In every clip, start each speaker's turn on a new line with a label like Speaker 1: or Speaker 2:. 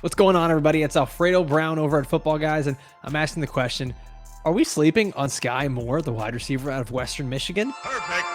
Speaker 1: What's going on, everybody? It's Alfredo Brown over at Footballguys, and I'm asking the question, are we sleeping on Skyy Moore, the wide receiver out of Western Michigan?
Speaker 2: Perfect.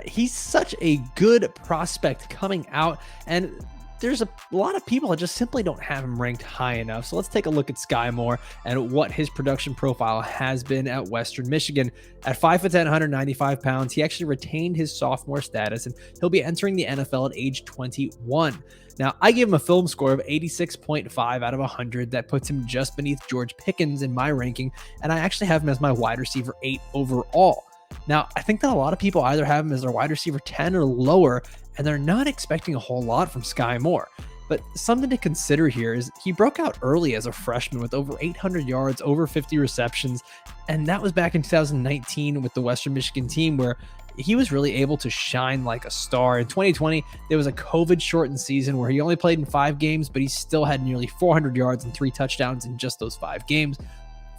Speaker 1: He's such a good prospect coming out, and there's a lot of people that just simply don't have him ranked high enough. So let's take a look at Skyy Moore and what his production profile has been at Western Michigan. At 5'10", 195 pounds, he actually retained his sophomore status, and he'll be entering the NFL at age 21. Now, I gave him a film score of 86.5 out of 100. That puts him just beneath George Pickens in my ranking, and I actually have him as my wide receiver 8 overall. Now, I think that a lot of people either have him as their wide receiver 10 or lower, and they're not expecting a whole lot from Skyy Moore. But something to consider here is he broke out early as a freshman with over 800 yards, over 50 receptions, and that was back in 2019 with the Western Michigan team where he was really able to shine like a star. In 2020, there was a COVID-shortened season where he only played in 5 games, but he still had nearly 400 yards and 3 touchdowns in just those 5 games.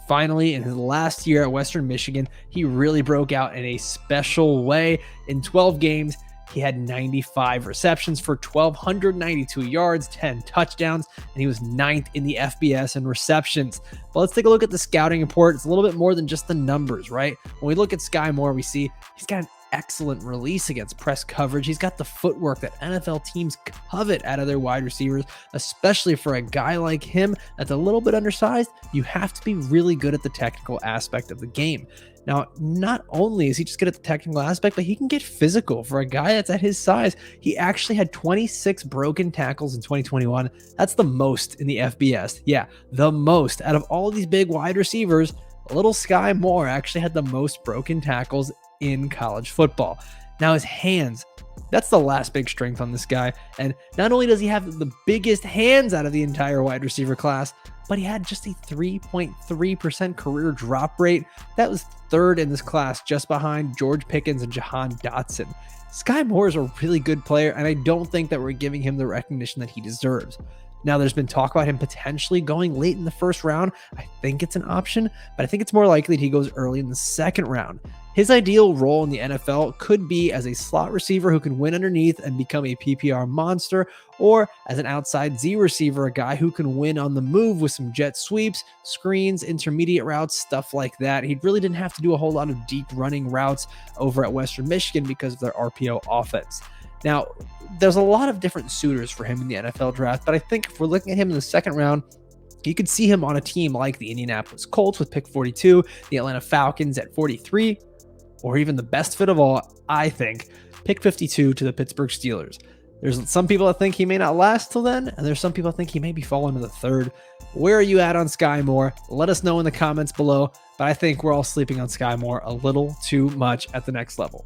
Speaker 1: Finally, in his last year at Western Michigan, he really broke out in a special way. In 12 games, he had 95 receptions for 1,292 yards, 10 touchdowns, and he was 9th in the FBS in receptions. But let's take a look at the scouting report. It's a little bit more than just the numbers, right? When we look at Skyy Moore, we see he's got an excellent release against press coverage. He's got the footwork that NFL teams covet out of their wide receivers, especially for a guy like him that's a little bit undersized. You have to be really good at the technical aspect of the game. Now, not only is he just good at the technical aspect, but he can get physical. For a guy that's at his size, he actually had 26 broken tackles in 2021. That's the most in the FBS. Yeah, the most. Out of all these big wide receivers, little Skyy Moore actually had the most broken tackles in college football. Now, his hands, that's the last big strength on this guy. And not only does he have the biggest hands out of the entire wide receiver class, but he had just a 3.3% career drop rate. That was 3rd in this class, just behind George Pickens and Jahan Dotson. Skyy Moore is a really good player, and I don't think that we're giving him the recognition that he deserves. Now, there's been talk about him potentially going late in the 1st round. I think it's an option, but I think it's more likely that he goes early in the 2nd round. His ideal role in the NFL could be as a slot receiver who can win underneath and become a PPR monster, or as an outside Z receiver, a guy who can win on the move with some jet sweeps, screens, intermediate routes, stuff like that. He really didn't have to do a whole lot of deep running routes over at Western Michigan because of their RPO offense. Now, there's a lot of different suitors for him in the NFL draft, but I think if we're looking at him in the 2nd round, you could see him on a team like the Indianapolis Colts with pick 42, the Atlanta Falcons at 43, or even the best fit of all, I think, pick 52 to the Pittsburgh Steelers. There's some people that think he may not last till then, and there's some people that think he may be falling to the 3rd. Where are you at on Skyy Moore? Let us know in the comments below, but I think we're all sleeping on Skyy Moore a little too much at the next level.